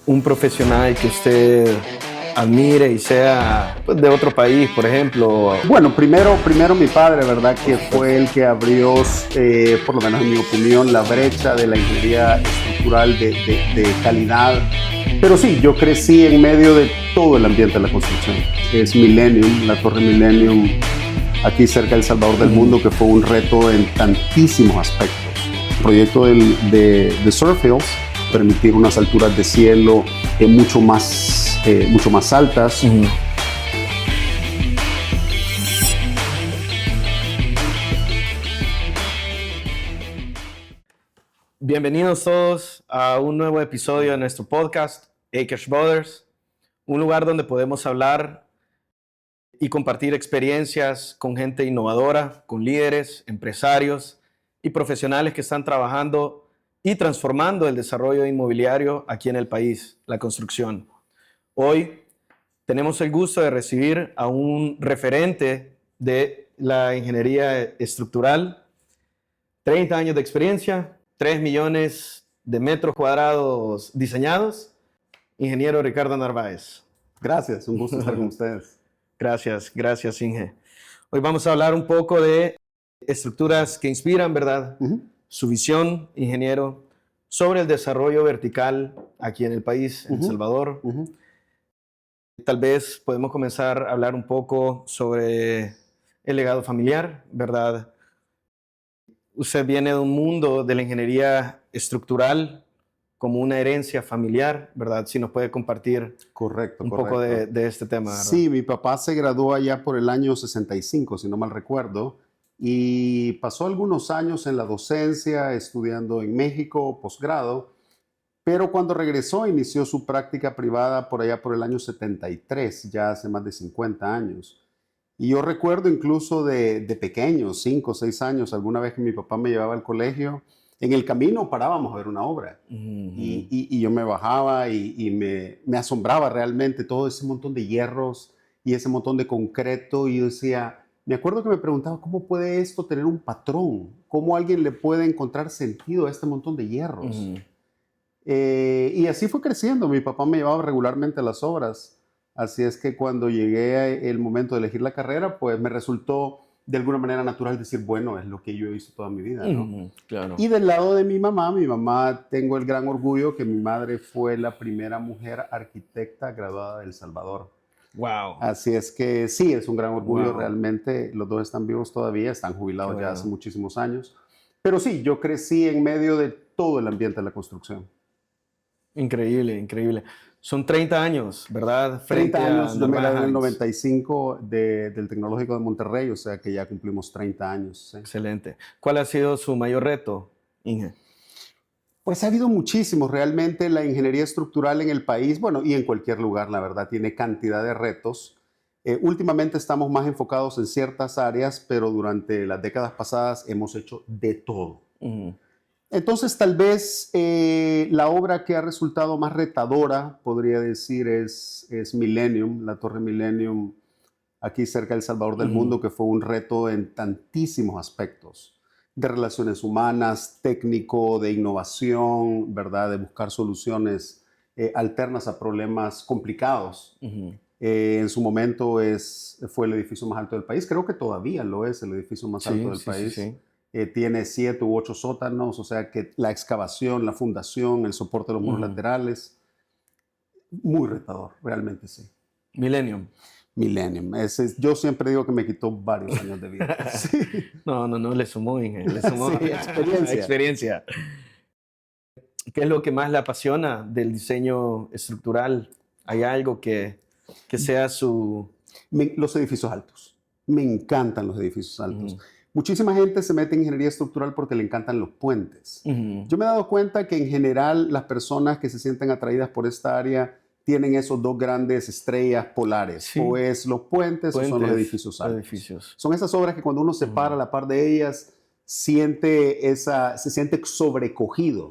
un profesional que usted admire y sea pues, de otro país, por ejemplo? Bueno, primero mi padre, ¿verdad? Que fue el que abrió, por lo menos en mi opinión, la brecha de la ingeniería estructural de calidad. Pero sí, yo crecí en medio de todo el ambiente de la construcción. Es Millennium, la Torre Millennium, aquí cerca del Salvador del Mundo, que fue un reto en tantísimos aspectos. El proyecto de Surf Hills, permitir unas alturas de cielo mucho más altas. Bienvenidos todos a un nuevo episodio de nuestro podcast, Akers Brothers, un lugar donde podemos hablar y compartir experiencias con gente innovadora, con líderes, empresarios y profesionales que están trabajando y transformando el desarrollo inmobiliario aquí en el país, la construcción. Hoy tenemos el gusto de recibir a un referente de la ingeniería estructural, 30 años de experiencia, 3 millones de metros cuadrados diseñados, ingeniero Ricardo Narváez. Gracias, un gusto estar con ustedes. Gracias, Inge. Hoy vamos a hablar un poco de estructuras que inspiran, ¿verdad? Su visión, ingeniero, sobre el desarrollo vertical aquí en el país, en El Salvador. Tal vez podemos comenzar a hablar un poco sobre el legado familiar, ¿verdad? Usted viene de un mundo de la ingeniería estructural como una herencia familiar, ¿verdad? Si nos puede compartir un poco de este tema, ¿verdad? Sí, mi papá se graduó allá por el año 65, si no mal recuerdo, y pasó algunos años en la docencia, estudiando en México, posgrado, pero cuando regresó inició su práctica privada por allá por el año 73, ya hace más de 50 años. Y yo recuerdo incluso de pequeño, 5 o 6 años, alguna vez que mi papá me llevaba al colegio, en el camino parábamos a ver una obra. Y yo me bajaba y me asombraba realmente todo ese montón de hierros y ese montón de concreto. Y yo decía, me acuerdo que me preguntaba, ¿cómo puede esto tener un patrón? ¿Cómo alguien le puede encontrar sentido a este montón de hierros? Y así fue creciendo. Mi papá me llevaba regularmente a las obras. Así es que cuando llegué el momento de elegir la carrera, pues me resultó de alguna manera natural decir, bueno, es lo que yo he visto toda mi vida, ¿no? Claro. Y del lado de mi mamá tengo el gran orgullo que mi madre fue la primera mujer arquitecta graduada de El Salvador. Wow. Así es que sí, es un gran orgullo. Wow. Realmente. Los dos están vivos todavía, están jubilados ya hace muchísimos años. Pero sí, yo crecí en medio de todo el ambiente de la construcción. Increíble, increíble. Son 30 años, ¿verdad? 30 años, yo me gradué en el 95 del Tecnológico de Monterrey, o sea que ya cumplimos 30 años. ¿Sí? Excelente. ¿Cuál ha sido su mayor reto, Inge? Pues ha habido muchísimos. Realmente la ingeniería estructural en el país, bueno, y en cualquier lugar, la verdad, tiene cantidad de retos. Últimamente estamos más enfocados en ciertas áreas, pero durante las décadas pasadas hemos hecho de todo. Entonces, tal vez la obra que ha resultado más retadora, podría decir, es Millennium, la Torre Millennium, aquí cerca del Salvador del Mundo, que fue un reto en tantísimos aspectos, de relaciones humanas, técnico, de innovación, ¿verdad? De buscar soluciones alternas a problemas complicados. En su momento fue el edificio más alto del país, creo que todavía lo es el edificio más alto del país. Sí. Tiene 7 u 8 sótanos, o sea que la excavación, la fundación, el soporte de los muros laterales, muy retador, realmente sí. Millennium. Yo siempre digo que me quitó varios años de vida. Sí. No, le sumó, Inge, le sumó sí, experiencia. ¿Qué es lo que más le apasiona del diseño estructural? ¿Hay algo que sea su...? Los edificios altos. Me encantan los edificios altos. Muchísima gente se mete en ingeniería estructural porque le encantan los puentes. Yo me he dado cuenta que en general las personas que se sienten atraídas por esta área tienen esos dos grandes estrellas polares. Sí. O es los puentes o son los edificios altos. Son esas obras que cuando uno se para a la par de ellas, se siente sobrecogido.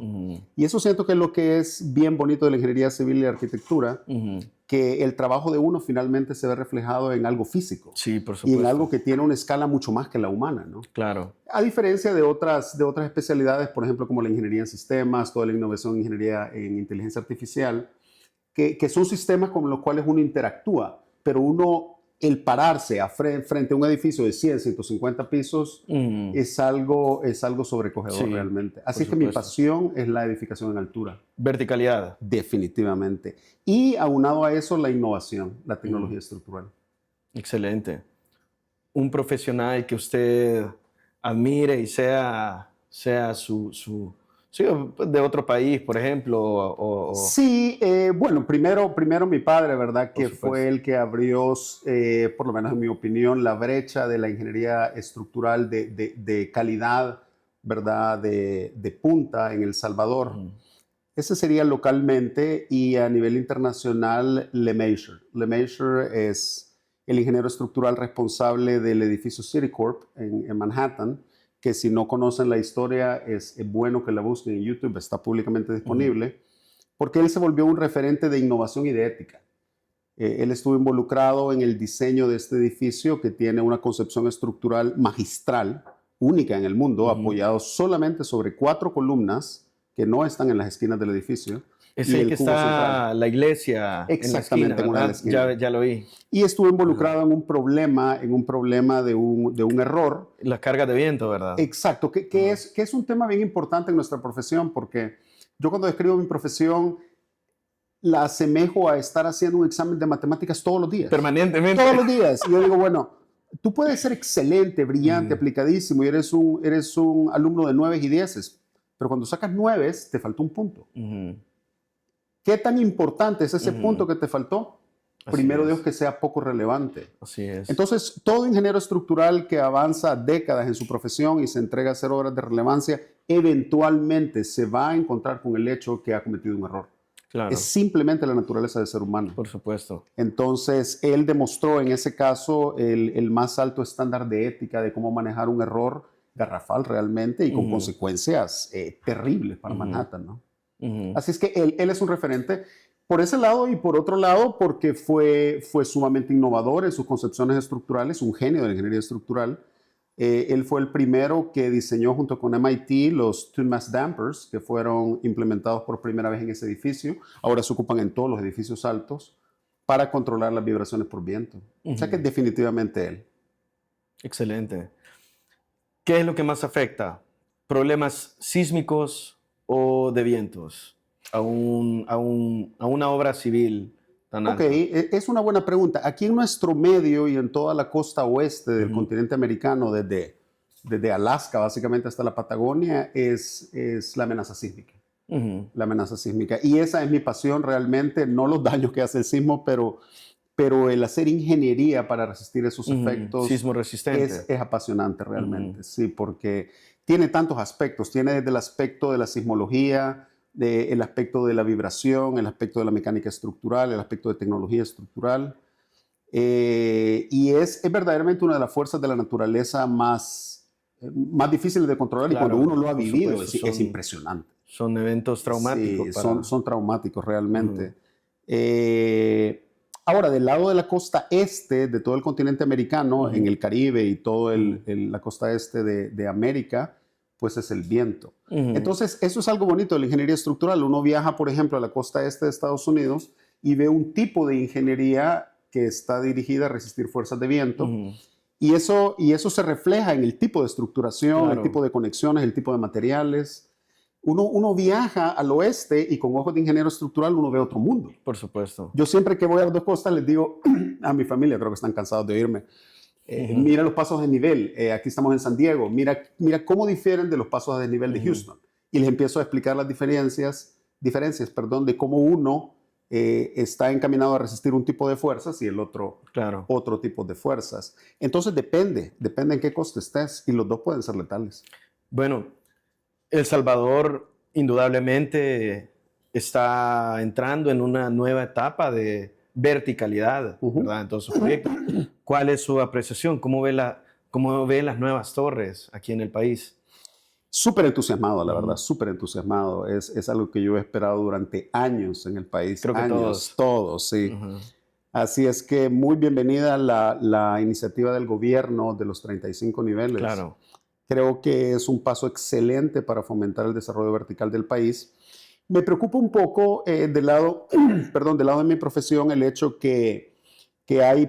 Y eso siento que es lo que es bien bonito de la ingeniería civil y la arquitectura, que el trabajo de uno finalmente se ve reflejado en algo físico. Sí, por supuesto. Y en algo que tiene una escala mucho más que la humana, ¿no? Claro. A diferencia de otras especialidades, por ejemplo, como la ingeniería en sistemas, toda la innovación en ingeniería en inteligencia artificial, que son sistemas con los cuales uno interactúa, pero el pararse frente a un edificio de 100, 150 pisos es algo sobrecogedor, Sí, realmente. Así por que mi supuesto. pasión es la edificación en altura, Verticalidad. definitivamente. Y aunado a eso, la innovación, la tecnología estructural. Excelente. Un profesional que usted admire y sea sí, de otro país, por ejemplo, Sí, bueno, primero mi padre, ¿verdad? por Que fue supuesto. el que abrió, por lo menos en mi opinión, la brecha de la ingeniería estructural de calidad, ¿verdad? De punta en El Salvador. Ujú, Ese sería localmente, y a nivel internacional, LeMaitre. LeMaitre es el ingeniero estructural responsable del edificio Citicorp en Manhattan, que si no conocen la historia es bueno que la busquen en YouTube, está públicamente ujú, disponible, porque él se volvió un referente de innovación y de ética. Él estuvo involucrado en el diseño de este edificio, que tiene una concepción estructural magistral, única en el mundo, ujú. apoyado solamente sobre 4 columnas que no están en las esquinas del edificio, Es y el el que cubo central, está la iglesia en la esquina, exactamente en una de las ¿verdad? esquinas. Ya lo vi. Y estuvo Ajá. involucrado en un problema de un error. Las cargas de viento, ¿verdad? Exacto, Ajá. que es un tema bien importante en nuestra profesión, porque yo cuando describo mi profesión la asemejo a estar haciendo un examen de matemáticas todos los días. Todos Permanentemente. los días. Y yo digo, bueno, tú puedes ser excelente, brillante, Ujú, aplicadísimo, y eres un alumno de 9 y 10, pero cuando sacas 9 te falta un punto. ujú, ¿Qué tan importante es ese punto ujú. que te faltó? Así Primero Dios, es, que sea poco relevante. así es. Entonces, todo ingeniero estructural que avanza décadas en su profesión y se entrega a hacer obras de relevancia, eventualmente se va a encontrar con el hecho que ha cometido un error. Es Claro, simplemente la naturaleza del ser humano. por supuesto. Entonces, él demostró en ese caso el más alto estándar de ética de cómo manejar un error garrafal realmente, y con Ujú, consecuencias terribles para ujú, Manhattan, ¿no? ujú. Así es que él es un referente por ese lado, y por otro lado porque fue sumamente innovador en sus concepciones estructurales, un genio de la ingeniería estructural. Él fue el primero que diseñó junto con MIT los Twin Mass Dampers, que fueron implementados por primera vez en ese edificio. Ahora se ocupan en todos los edificios altos para controlar las vibraciones por viento. O sea que Ujú. definitivamente él. Excelente. ¿Qué es lo que más afecta? ¿Problemas sísmicos o de vientos a una obra civil tan Ok, alta? es una buena pregunta. Aquí en nuestro medio y en toda la costa oeste del Ujú, continente americano, desde Alaska básicamente hasta la Patagonia, es la amenaza sísmica. ujú. La amenaza sísmica. Y esa es mi pasión realmente, no los daños que hace el sismo, pero el hacer ingeniería para resistir esos Ujú. efectos Sismo resistente. es apasionante Ujú, realmente, sí, porque tiene tantos aspectos. Tiene desde el aspecto de la sismología, el aspecto de la vibración, el aspecto de la mecánica estructural, el aspecto de tecnología estructural. Y es verdaderamente una de las fuerzas de la naturaleza más difíciles de controlar, y cuando uno claro, lo ha por vivido supuesto, es impresionante. son eventos traumáticos Sí, para... son traumáticos realmente. Ujú, Eh, Ahora, del lado de la costa este de todo el continente americano, en ujú, el Caribe y toda ujú, la costa este de América, pues es el viento. ujú, Entonces, eso es algo bonito de la ingeniería estructural. Uno viaja, por ejemplo, a la costa este de Estados Unidos y ve un tipo de ingeniería que está dirigida a resistir fuerzas de viento. ujú. Y eso se refleja en el tipo de estructuración, el tipo Claro, de conexiones, el tipo de materiales. Uno viaja al oeste y con ojos de ingeniero estructural uno ve otro mundo. por supuesto. Yo siempre que voy a las dos costas les digo a mi familia, creo que están cansados de oírme, Ujú, mira los pasos de nivel, aquí estamos en San Diego, mira cómo difieren de los pasos de desnivel de ujú. Houston. Y les empiezo a explicar las diferencias, de cómo uno está encaminado a resistir un tipo de fuerzas y el Claro. otro tipo de fuerzas. Entonces depende en qué coste estés, y los dos pueden ser letales. Bueno, El Salvador indudablemente está entrando en una nueva etapa de verticalidad, Ujú. ¿verdad? En todos sus proyectos. ¿Cuál es su apreciación? Cómo ve las nuevas torres aquí en el país? Súper entusiasmado, la verdad, Ujú. súper entusiasmado. Es algo que yo he esperado durante años en el país, Creo que años, todos. todos, sí. Ujú. Así es que muy bienvenida la iniciativa del gobierno de los 35 niveles. Claro. Creo que es un paso excelente para fomentar el desarrollo vertical del país. Me preocupa un poco del lado, perdón, del lado de mi profesión el hecho que hay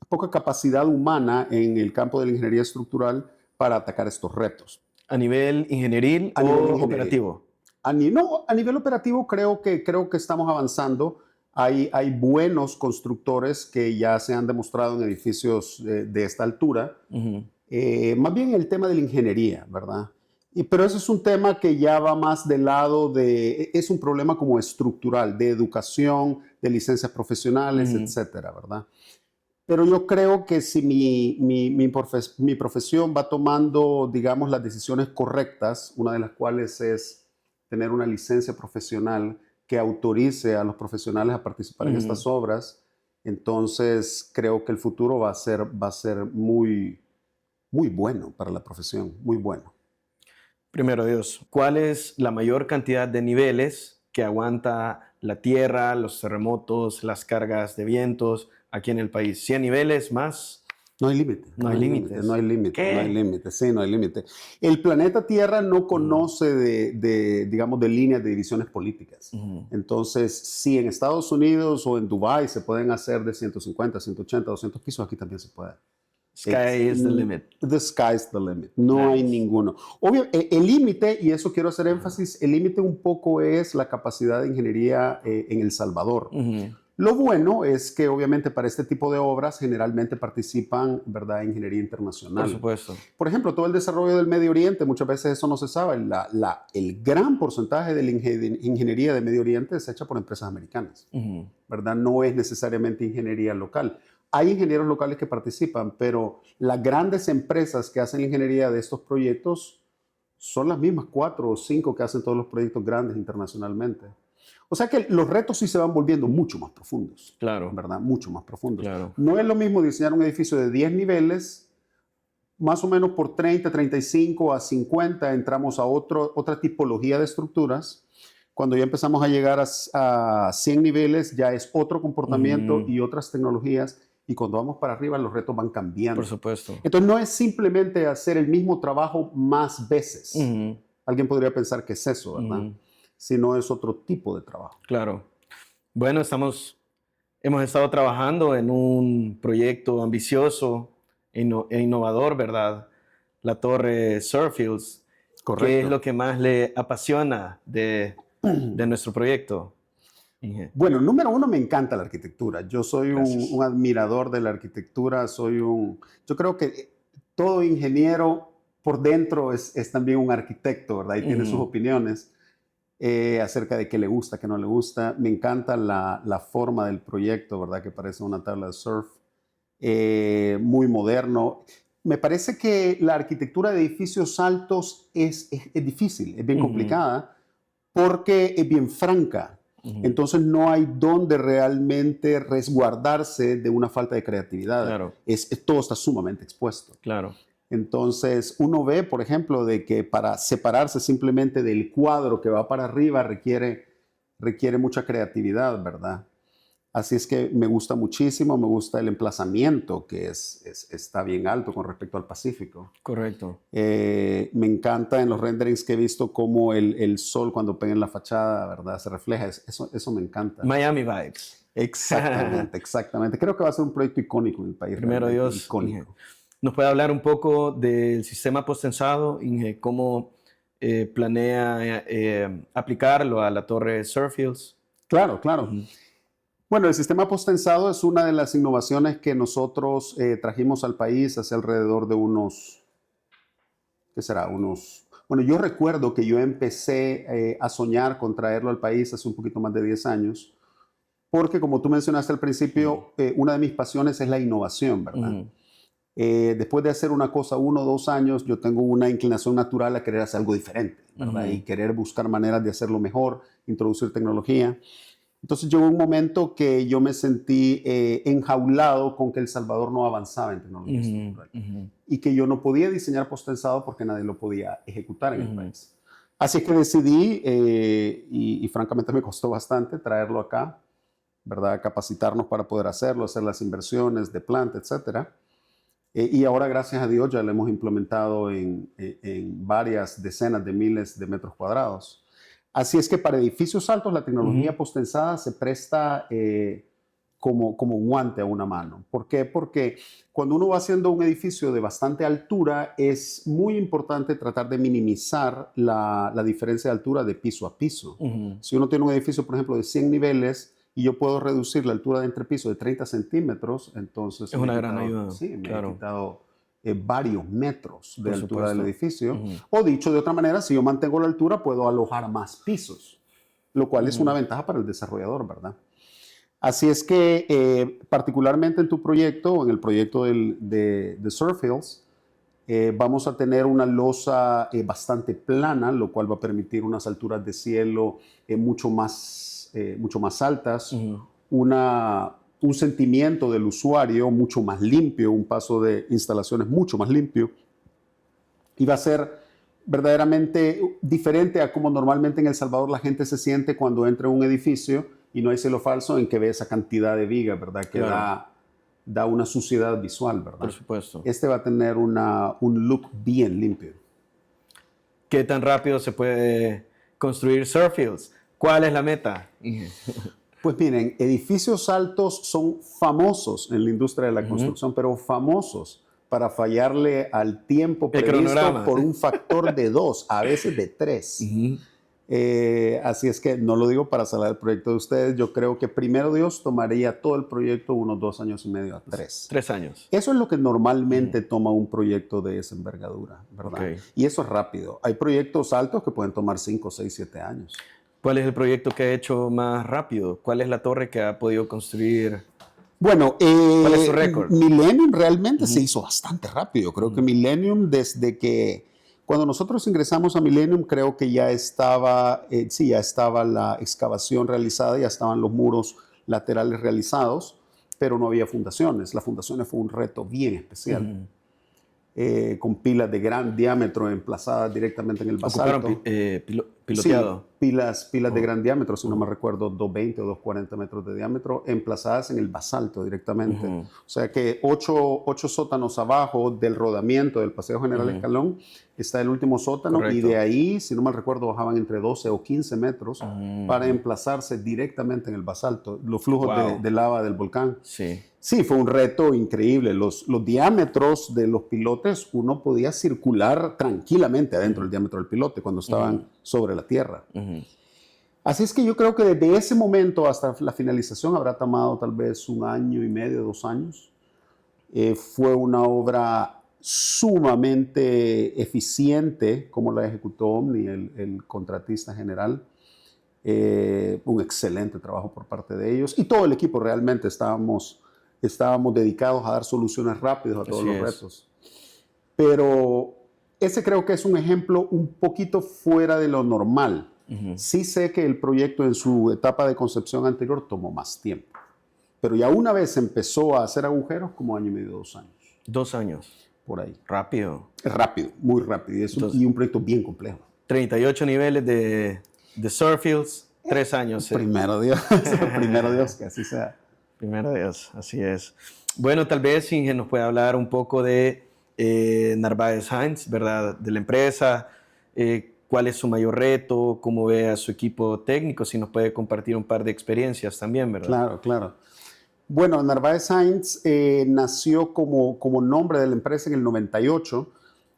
poca capacidad humana en el campo de la ingeniería estructural para atacar estos retos. ¿A nivel ingenieril A o nivel ingeniería. operativo? No, a nivel operativo creo que estamos avanzando. Hay buenos constructores que ya se han demostrado en edificios de esta altura. Ujú. Más bien el tema de la ingeniería, ¿verdad? Pero ese es un tema que ya va más del lado es un problema como estructural, de educación, de licencias profesionales, Ujú. etcétera, ¿verdad? Pero yo creo que si mi profesión va tomando, digamos, las decisiones correctas, una de las cuales es tener una licencia profesional que autorice a los profesionales a participar en Ujú. estas obras, entonces creo que el futuro va a ser muy, muy bueno para la profesión, muy bueno. Primero Dios, ¿cuál es la mayor cantidad de niveles que aguanta la tierra, los terremotos, las cargas de vientos aquí en el país? ¿100 niveles más? No hay límite, No no hay hay límite, no límites. hay límite, no hay ¿Qué? límite, sí, no hay límite. El planeta Tierra no Ujú. conoce digamos, de líneas de divisiones políticas. Ujú. Entonces, si en Estados Unidos o en Dubái se pueden hacer de 150, 180, 200 pisos, aquí también se puede. Sky is the limit. The sky's the limit. No hay Nice. ninguno. Obvio, el límite, y eso quiero hacer Ajá. énfasis, el límite un poco es la capacidad de ingeniería en El Salvador. Ujú. Lo bueno es que obviamente para este tipo de obras generalmente participan, ¿verdad?, ingeniería Por internacional. supuesto. Por ejemplo, todo el desarrollo del Medio Oriente, muchas veces eso no se sabe. El gran porcentaje de la ingeniería de Medio Oriente es hecha por empresas americanas, Ujú. ¿verdad? No es necesariamente ingeniería local. Hay ingenieros locales que participan, pero las grandes empresas que hacen la ingeniería de estos proyectos son las mismas 4 o 5 que hacen todos los proyectos grandes internacionalmente. O sea que los retos sí se van volviendo mucho más profundos, Claro, ¿verdad? Mucho más profundos. claro. No es lo mismo diseñar un edificio de 10 niveles, más o menos por 30, 35 a 50 entramos a otra tipología de estructuras. Cuando ya empezamos a llegar a 100 niveles ya es otro comportamiento Ujú. y otras tecnologías, y cuando vamos para arriba los retos van Por cambiando. supuesto. Entonces no es simplemente hacer el mismo trabajo más veces. Ujú. Alguien podría pensar que es eso, ¿verdad? Ujú. Sino es otro tipo de trabajo. Claro. Bueno, hemos estado trabajando en un proyecto ambicioso e innovador, ¿verdad? La torre Surfields. ¿Qué es Correcto. lo que más le apasiona de nuestro proyecto, Inge? Bueno, número uno, me encanta la arquitectura. Yo soy un Gracias. admirador de la arquitectura. Yo creo que todo ingeniero por dentro es también un arquitecto, ¿verdad? Y tiene sus Ujú. opiniones acerca de qué le gusta, qué no le gusta. Me encanta la forma del proyecto, ¿verdad? Que parece una tabla de surf, muy moderno. Me parece que la arquitectura de edificios altos es difícil, es bien Ujú. complicada, porque es bien franca. Ujú. Entonces no hay donde realmente resguardarse de una falta de creatividad. Claro, Todo está sumamente expuesto. claro. Entonces uno ve, por ejemplo, de que para separarse simplemente del cuadro que va para arriba requiere mucha creatividad, ¿verdad? Así es que me gusta muchísimo, me gusta el emplazamiento que está bien alto con respecto al Pacífico. Correcto. Me encanta en los renderings que he visto cómo el sol cuando pega en la fachada, ¿verdad? Se refleja. Eso me encanta. Miami vibes. Exactamente, exactamente. Creo que va a ser un proyecto icónico en el país, Primero realmente Dios, Inge. icónico. ¿Nos puede hablar un poco del sistema postensado, Inge? ¿Cómo planea aplicarlo a la torre Surfields? Claro, claro. Ujú. Bueno, el sistema posttensado es una de las innovaciones que nosotros trajimos al país hace alrededor de ¿qué será? Bueno, yo recuerdo que yo empecé a soñar con traerlo al país hace un poquito más de 10 años, porque como tú mencionaste al Ujú. principio, una de mis pasiones es la innovación, ¿verdad? Ujú. Después de hacer una cosa 1 o 2 años, yo tengo una inclinación natural a querer hacer algo diferente, ¿verdad? Y Ujú. querer buscar maneras de hacerlo mejor, introducir tecnología. Entonces llegó un momento que yo me sentí enjaulado con que El Salvador no avanzaba en tecnología Ujú. estructural Ujú. y que yo no podía diseñar posttensado porque nadie lo podía ejecutar en el Ujú. país. Así que decidí, y francamente me costó bastante traerlo acá, ¿verdad? Capacitarnos para poder hacerlo, hacer las inversiones de planta, etcétera. Y ahora, gracias a Dios, ya lo hemos implementado en varias decenas de miles de metros cuadrados. Así es que para edificios altos la tecnología posttensada se presta como guante a una mano. ¿Por qué? Porque cuando uno va haciendo un edificio de bastante altura, es muy importante tratar de minimizar la diferencia de altura de piso a piso. Si uno tiene un edificio, por ejemplo, de 100 niveles y yo puedo reducir la altura de entrepiso de 30 centímetros, entonces Es una gran ayuda. Sí, me Claro. he quitado varios metros de Por altura del supuesto. edificio. O dicho de otra manera, si yo mantengo la altura, puedo alojar más pisos, lo cual es una ventaja para el desarrollador, ¿verdad? Así es que, particularmente en tu proyecto, o en el proyecto de Surf Hills, vamos a tener una losa bastante plana, lo cual va a permitir unas alturas de cielo mucho más altas, un sentimiento del usuario mucho más limpio, un paso de instalaciones mucho más limpio, y va a ser verdaderamente diferente a como normalmente en El Salvador la gente se siente cuando entra a un edificio y no hay cielo falso, en que ve esa cantidad de vigas, ¿verdad? Que Claro. da una suciedad visual, ¿verdad? Por supuesto. Este va a tener un look bien limpio. ¿Qué tan rápido se puede construir Surf Hills? ¿Cuál es la meta? Pues miren, edificios altos son famosos en la industria de la construcción, pero famosos para fallarle al tiempo El previsto cronograma. por un factor de 2, a veces de 3. Así es que no lo digo para salar el proyecto de ustedes. Yo creo que primero Dios tomaría todo el proyecto unos 2 años y medio a 3. 3 años. Eso es lo que normalmente toma un proyecto de esa envergadura, ¿verdad? Okay. Y eso es rápido. Hay proyectos altos que pueden tomar 5, 6, 7 años. ¿Cuál es el proyecto que ha hecho más rápido? ¿Cuál es la torre que ha podido construir? Bueno, ¿cuál es su récord? Millennium realmente se hizo bastante rápido. Creo que Millennium, desde que cuando nosotros ingresamos a Millennium, creo que ya estaba la excavación realizada, ya estaban los muros laterales realizados, pero no había fundaciones. Las fundaciones fue un reto bien especial. Con pilas de gran diámetro emplazadas directamente en el basalto. Piloteado. Sí, pilas de gran diámetro, si no me recuerdo, 220 o 240 metros de diámetro, emplazadas en el basalto directamente. O sea que 8 sótanos abajo del rodamiento del Paseo General Escalón está el último sótano. Correcto. Y de ahí, si no mal recuerdo, bajaban entre 12 o 15 metros para emplazarse directamente en el basalto, los flujos de lava del volcán. Sí. Sí, fue un reto increíble. Los diámetros de los pilotes, uno podía circular tranquilamente adentro del diámetro del pilote cuando estaban sobre la Tierra. Así es que yo creo que desde ese momento hasta la finalización habrá tomado tal vez 1 año y medio, 2 años. Fue una obra sumamente eficiente, como la ejecutó Omni, el contratista general. Un excelente trabajo por parte de ellos. Y todo el equipo realmente estábamos dedicados a dar soluciones rápidas a todos los retos. Pero ese creo que es un ejemplo un poquito fuera de lo normal. Sí sé que el proyecto en su etapa de concepción anterior tomó más tiempo. Pero ya una vez empezó a hacer agujeros, como 1 año y medio, 2 años. 2 años. Por ahí. Rápido. Rápido, muy rápido. Y un proyecto bien complejo. 38 niveles de Surf Hills, 3 años. Primero Dios, primero Dios, que así sea. Primero Dios, así es. Bueno, tal vez Inge nos pueda hablar un poco de Narváez Heinz, ¿verdad? De la empresa, cuál es su mayor reto, cómo ve a su equipo técnico, si nos puede compartir un par de experiencias también, ¿verdad? Claro, claro. Bueno, Narváez Heinz nació como nombre de la empresa en el 98.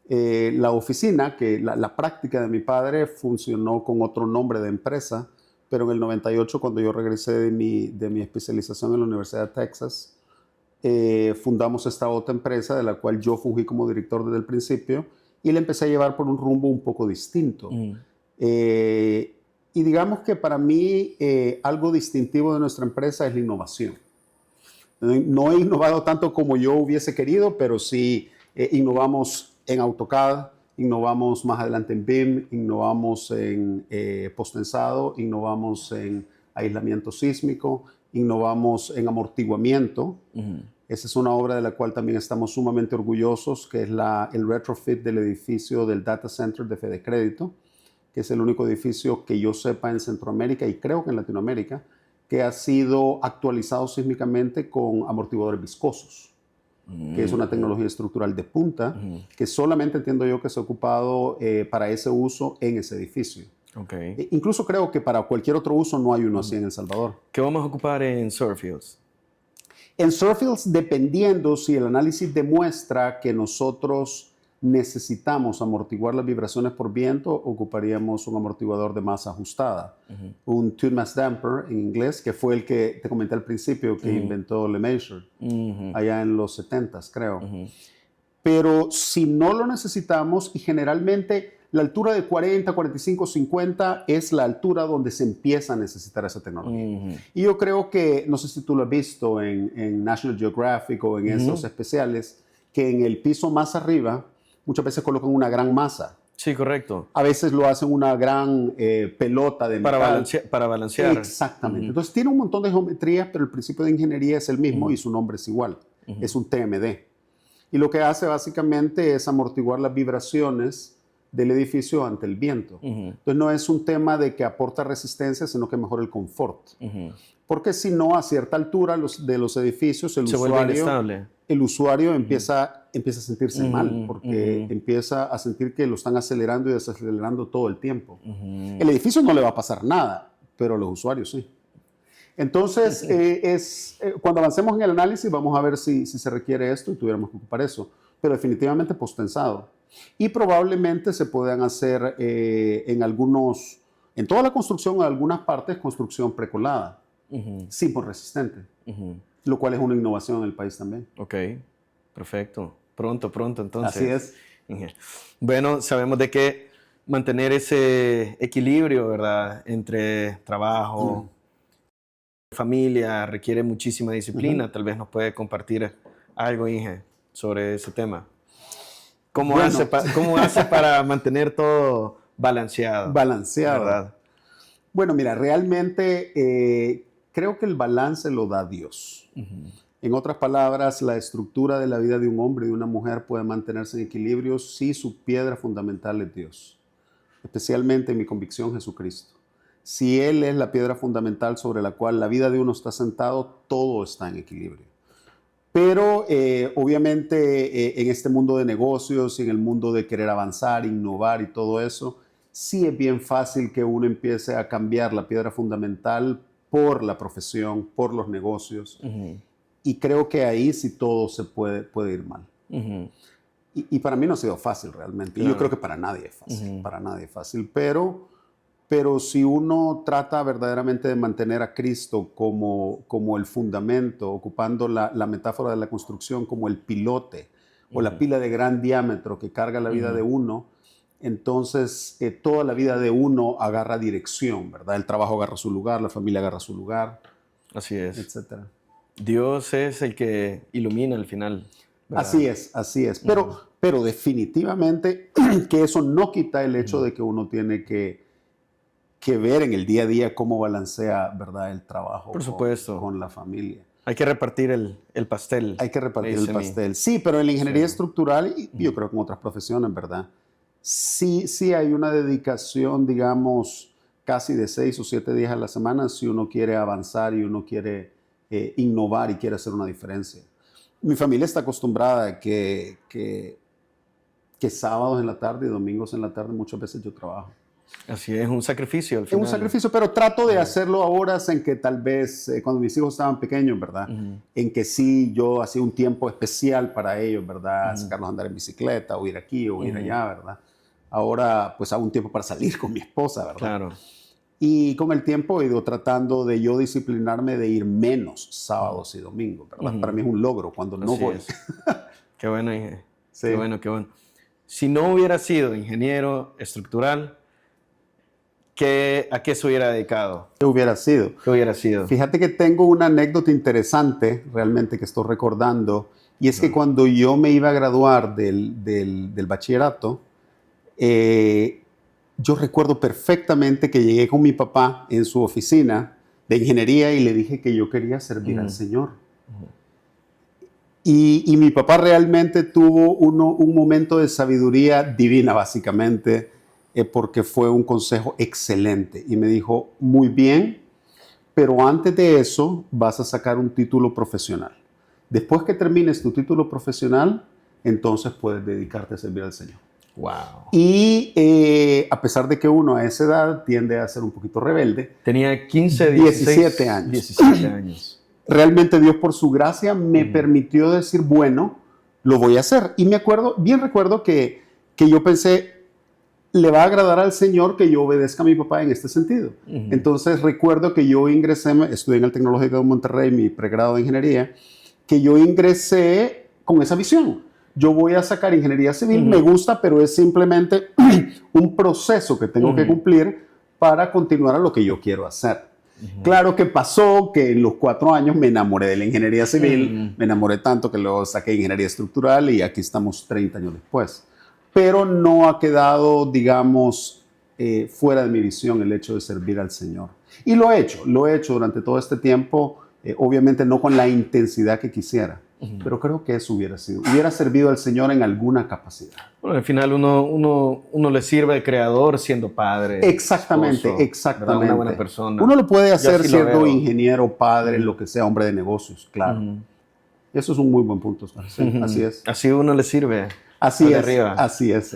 La oficina, que la práctica de mi padre funcionó con otro nombre de empresa, pero en el 98, cuando yo regresé de mi especialización en la Universidad de Texas, fundamos esta otra empresa de la cual yo fungí como director desde el principio y la empecé a llevar por un rumbo un poco distinto. Y digamos que para mí algo distintivo de nuestra empresa es la innovación. No he innovado tanto como yo hubiese querido, pero sí innovamos en AutoCAD, innovamos más adelante en BIM, innovamos en posttensado, innovamos en aislamiento sísmico, innovamos en amortiguamiento. Esa es una obra de la cual también estamos sumamente orgullosos, que es el retrofit del edificio del Data Center de Fede Crédito, que es el único edificio que yo sepa en Centroamérica y creo que en Latinoamérica, que ha sido actualizado sísmicamente con amortiguadores viscosos. que es una tecnología estructural de punta, que solamente entiendo yo que se ha ocupado para ese uso en ese edificio. Okay. Incluso creo que para cualquier otro uso no hay uno así en El Salvador. ¿Qué vamos a ocupar en Surffields? En Surffields, dependiendo si el análisis demuestra que nosotros necesitamos amortiguar las vibraciones por viento, ocuparíamos un amortiguador de masa ajustada, un tune mass damper en inglés, que fue el que te comenté al principio que inventó LeMessurier, allá en los 70s, creo. Pero si no lo necesitamos, y generalmente la altura de 40, 45, 50 es la altura donde se empieza a necesitar esa tecnología. Y yo creo que, no sé si tú lo has visto en National Geographic o en esos especiales, que en el piso más arriba muchas veces colocan una gran masa. Sí, correcto. A veces lo hacen una gran pelota de metal. Para balancear. Exactamente. Entonces tiene un montón de geometrías, pero el principio de ingeniería es el mismo y su nombre es igual. Es un TMD. Y lo que hace básicamente es amortiguar las vibraciones del edificio ante el viento. Entonces no es un tema de que aporta resistencia, sino que mejora el confort. Porque si no, a cierta altura de los edificios, el usuario empieza a sentirse mal, porque empieza a sentir que lo están acelerando y desacelerando todo el tiempo. El edificio no le va a pasar nada, pero los usuarios sí. Entonces, cuando avancemos en el análisis, vamos a ver si se requiere esto y tuviéramos que ocupar eso. Pero definitivamente posttensado. Y probablemente se puedan hacer en toda la construcción, en algunas partes, construcción precolada, sismo-resistente, lo cual es una innovación en el país también. Ok, perfecto. Pronto, entonces. Así es. Bueno, sabemos de que mantener ese equilibrio, ¿verdad?, entre trabajo, familia, requiere muchísima disciplina. Tal vez nos puede compartir algo, Inge, sobre ese tema. ¿Cómo hace para mantener todo balanceado? Balanceado. ¿Verdad? Bueno, mira, realmente creo que el balance lo da Dios. En otras palabras, la estructura de la vida de un hombre y de una mujer puede mantenerse en equilibrio si su piedra fundamental es Dios. Especialmente en mi convicción, Jesucristo. Si Él es la piedra fundamental sobre la cual la vida de uno está sentado, todo está en equilibrio. Pero obviamente en este mundo de negocios y en el mundo de querer avanzar, innovar y todo eso, sí es bien fácil que uno empiece a cambiar la piedra fundamental por la profesión, por los negocios. Y creo que ahí sí todo se puede ir mal. Y para mí no ha sido fácil realmente. Claro. Yo creo que para nadie es fácil. Para nadie es fácil. Pero si uno trata verdaderamente de mantener a Cristo como el fundamento, ocupando la metáfora de la construcción como el pilote o la pila de gran diámetro que carga la vida de uno, entonces toda la vida de uno agarra dirección, ¿verdad? El trabajo agarra su lugar, la familia agarra su lugar. Así es. Etcétera. Dios es el que ilumina al final, ¿verdad? Así es. Pero definitivamente que eso no quita el hecho de que uno tiene que ver en el día a día cómo balancea, ¿verdad?, el trabajo. Por supuesto. Con la familia. Hay que repartir el pastel. Hay que repartir el pastel. Sí, pero en la ingeniería estructural, y yo creo que en otras profesiones, ¿verdad?, sí hay una dedicación, digamos, casi de 6 o 7 días a la semana si uno quiere avanzar y uno quiere innovar y quiere hacer una diferencia. Mi familia está acostumbrada a que sábados en la tarde y domingos en la tarde muchas veces yo trabajo. Así es, un sacrificio al final. Es un sacrificio, pero trato de hacerlo a horas en que tal vez, cuando mis hijos estaban pequeños, ¿verdad? En que sí, yo hacía un tiempo especial para ellos, ¿verdad? Sacarlos a andar en bicicleta, o ir aquí, o ir allá, ¿verdad? Ahora, pues hago un tiempo para salir con mi esposa, ¿verdad? Claro. Y con el tiempo he ido tratando de yo disciplinarme de ir menos sábados y domingos, ¿verdad? Para mí es un logro cuando no voy. Qué bueno, Inge. Sí. Qué bueno. Si no hubiera sido ingeniero estructural, ¿a qué se hubiera dedicado? ¿Qué hubiera sido? ¿Qué hubiera sido? Fíjate que tengo una anécdota interesante, realmente, que estoy recordando, y es que cuando yo me iba a graduar del bachillerato, yo recuerdo perfectamente que llegué con mi papá en su oficina de ingeniería y le dije que yo quería servir al Señor. Y mi papá realmente tuvo un momento de sabiduría divina, básicamente, porque fue un consejo excelente. Y me dijo, muy bien, pero antes de eso vas a sacar un título profesional. Después que termines tu título profesional, entonces puedes dedicarte a servir al Señor. Wow. Y a pesar de que uno a esa edad tiende a ser un poquito rebelde, Tenía 15, 17 años. 17 años. Realmente Dios por su gracia me permitió decir, bueno, lo voy a hacer. Y bien recuerdo que yo pensé, le va a agradar al Señor que yo obedezca a mi papá en este sentido. Entonces recuerdo que yo estudié en el Tecnológico de Monterrey, mi pregrado de ingeniería, que yo ingresé con esa visión. Yo voy a sacar ingeniería civil, me gusta, pero es simplemente un proceso que tengo que cumplir para continuar a lo que yo quiero hacer. Claro que pasó que en los 4 años me enamoré de la ingeniería civil, me enamoré tanto que luego saqué ingeniería estructural y aquí estamos 30 años después. Pero no ha quedado, digamos, fuera de mi visión el hecho de servir al Señor. Y lo he hecho durante todo este tiempo, obviamente no con la intensidad que quisiera, pero creo que eso hubiera servido al Señor en alguna capacidad. Bueno, al final uno le sirve al Creador siendo padre. Exactamente, esposo, exactamente. ¿verdad? Una buena persona. Uno lo puede hacer así siendo ingeniero, padre, lo que sea, hombre de negocios, claro. Eso es un muy buen punto. Sí, así es. Así uno le sirve. Así es, arriba. así es.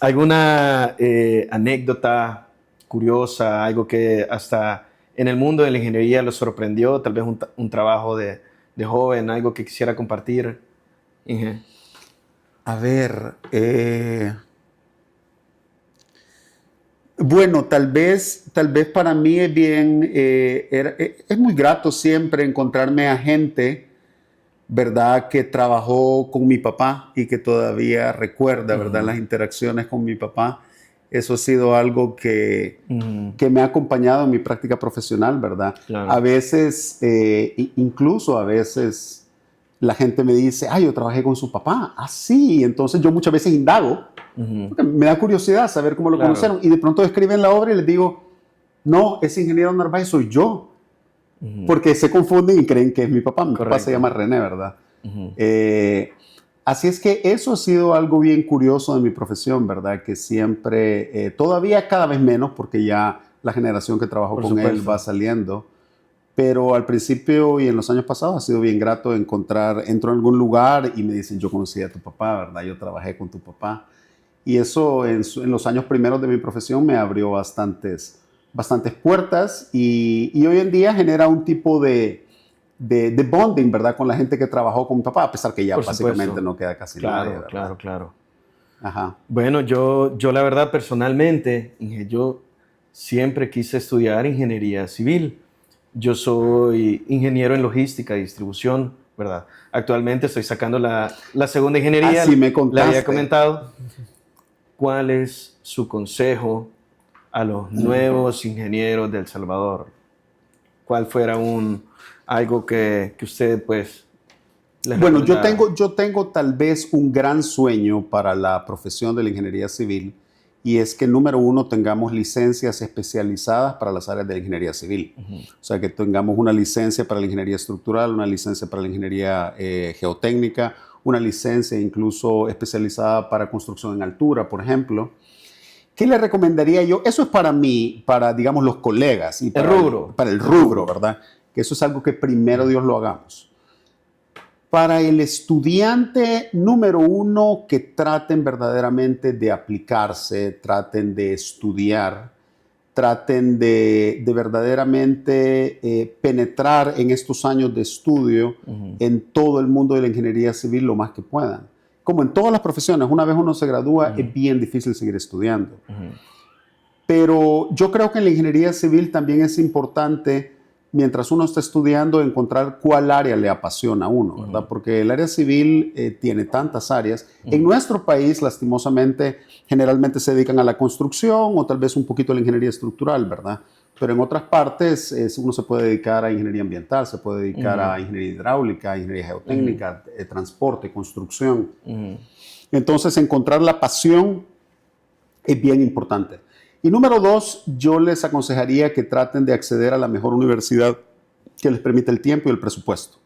¿Alguna anécdota curiosa, algo que hasta en el mundo de la ingeniería lo sorprendió? Tal vez un trabajo de joven, algo que quisiera compartir. Inge. A ver, bueno, tal vez para mí es bien, es muy grato siempre encontrarme a gente, ¿verdad?, que trabajó con mi papá y que todavía recuerda, ¿verdad?, las interacciones con mi papá. Eso ha sido algo que me ha acompañado en mi práctica profesional, ¿verdad? Claro. A veces, incluso a veces, la gente me dice, yo trabajé con su papá. Sí, entonces yo muchas veces indago, porque me da curiosidad saber cómo lo conocieron. Y de pronto escriben la obra y les digo, no, ese ingeniero Narváez soy yo. Porque se confunden y creen que es mi papá. Mi papá se llama René, ¿verdad? Así es que eso ha sido algo bien curioso de mi profesión, ¿verdad? Que siempre, todavía cada vez menos, porque ya la generación que trabajó con él va saliendo. Pero al principio y en los años pasados ha sido bien grato entro en algún lugar y me dicen, yo conocí a tu papá, ¿verdad? Yo trabajé con tu papá. Y eso en los años primeros de mi profesión me abrió bastantes puertas y hoy en día genera un tipo de bonding, ¿verdad? Con la gente que trabajó con mi papá, a pesar que ya básicamente no queda casi nadie, ¿verdad? Claro. Ajá. Bueno, yo la verdad personalmente, yo siempre quise estudiar ingeniería civil. Yo soy ingeniero en logística y distribución, ¿verdad? Actualmente estoy sacando la segunda ingeniería. Así me contaste. Le había comentado. ¿Cuál es su consejo a los nuevos ingenieros de El Salvador? ¿Cuál fuera algo que usted, pues, les Bueno, recomendara? yo tengo tal vez un gran sueño para la profesión de la ingeniería civil y es que, número uno, tengamos licencias especializadas para las áreas de la ingeniería civil. O sea, que tengamos una licencia para la ingeniería estructural, una licencia para la ingeniería geotécnica, una licencia incluso especializada para construcción en altura, por ejemplo. ¿Qué le recomendaría yo? Eso es para mí, para, digamos, los colegas. Y para el rubro, ¿verdad? Que eso es algo que primero Dios lo hagamos. Para el estudiante, número uno, que traten verdaderamente de aplicarse, traten de estudiar, traten de verdaderamente penetrar en estos años de estudio en todo el mundo de la ingeniería civil lo más que puedan. Como en todas las profesiones, una vez uno se gradúa, es bien difícil seguir estudiando. Pero yo creo que en la ingeniería civil también es importante, mientras uno está estudiando, encontrar cuál área le apasiona a uno, ¿verdad? Porque el área civil tiene tantas áreas. En nuestro país, lastimosamente, generalmente se dedican a la construcción o tal vez un poquito a la ingeniería estructural, ¿verdad? Pero en otras partes uno se puede dedicar a ingeniería ambiental, se puede dedicar a ingeniería hidráulica, ingeniería geotécnica, transporte, construcción. Entonces, encontrar la pasión es bien importante. Y número dos, yo les aconsejaría que traten de acceder a la mejor universidad que les permita el tiempo y el presupuesto.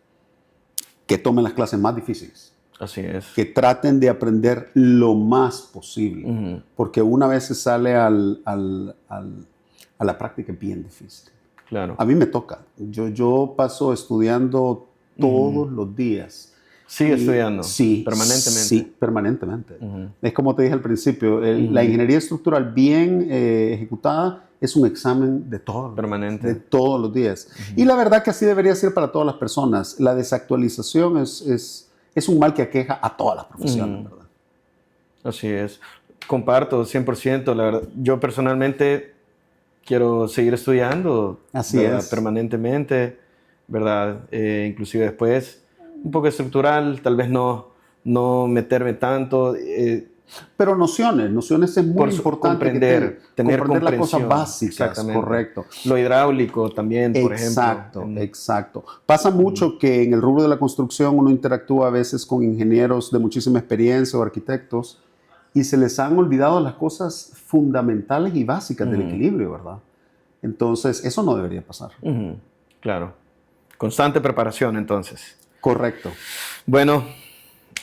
Que tomen las clases más difíciles. Así es. Que traten de aprender lo más posible. Porque una vez se sale a la práctica es bien difícil. Claro. A mí me toca. Yo paso estudiando todos los días. Sigue estudiando. Sí. Permanentemente. Sí, permanentemente. Es como te dije al principio, la ingeniería estructural bien ejecutada es un examen de todos, Permanente. De todos los días. Y la verdad que así debería ser para todas las personas. La desactualización es un mal que aqueja a todas las profesiones, ¿verdad? Así es. Comparto 100%. La verdad, yo personalmente quiero seguir estudiando. Así ¿verdad? es. Permanentemente, ¿verdad? Inclusive después, un poco estructural, tal vez no meterme tanto. Pero nociones es muy importante. Comprender, tener comprender las cosas comprensión. básicas, Exactamente. correcto. Lo hidráulico también, por Exacto, ejemplo. exacto. Pasa mucho que en el rubro de la construcción uno interactúa a veces con ingenieros de muchísima experiencia o arquitectos y se les han olvidado las cosas fundamentales y básicas del equilibrio, ¿verdad? Entonces, eso no debería pasar. Claro. Constante preparación, entonces. Correcto. Bueno,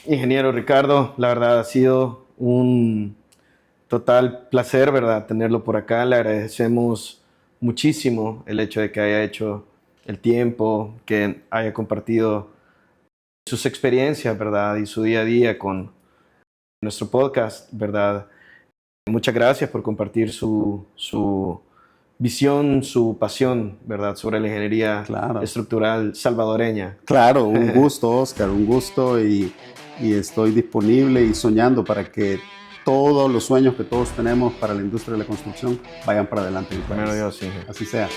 ingeniero Ricardo, la verdad ha sido un total placer, ¿verdad? Tenerlo por acá. Le agradecemos muchísimo el hecho de que haya hecho el tiempo, que haya compartido sus experiencias, ¿verdad? Y su día a día con nuestro podcast, ¿verdad? Muchas gracias por compartir su visión, su pasión, ¿verdad? Sobre la ingeniería estructural salvadoreña. Claro, un gusto, Oscar, un gusto y estoy disponible y soñando para que todos los sueños que todos tenemos para la industria de la construcción vayan para adelante en el país. Primero Dios, sí. Así sea.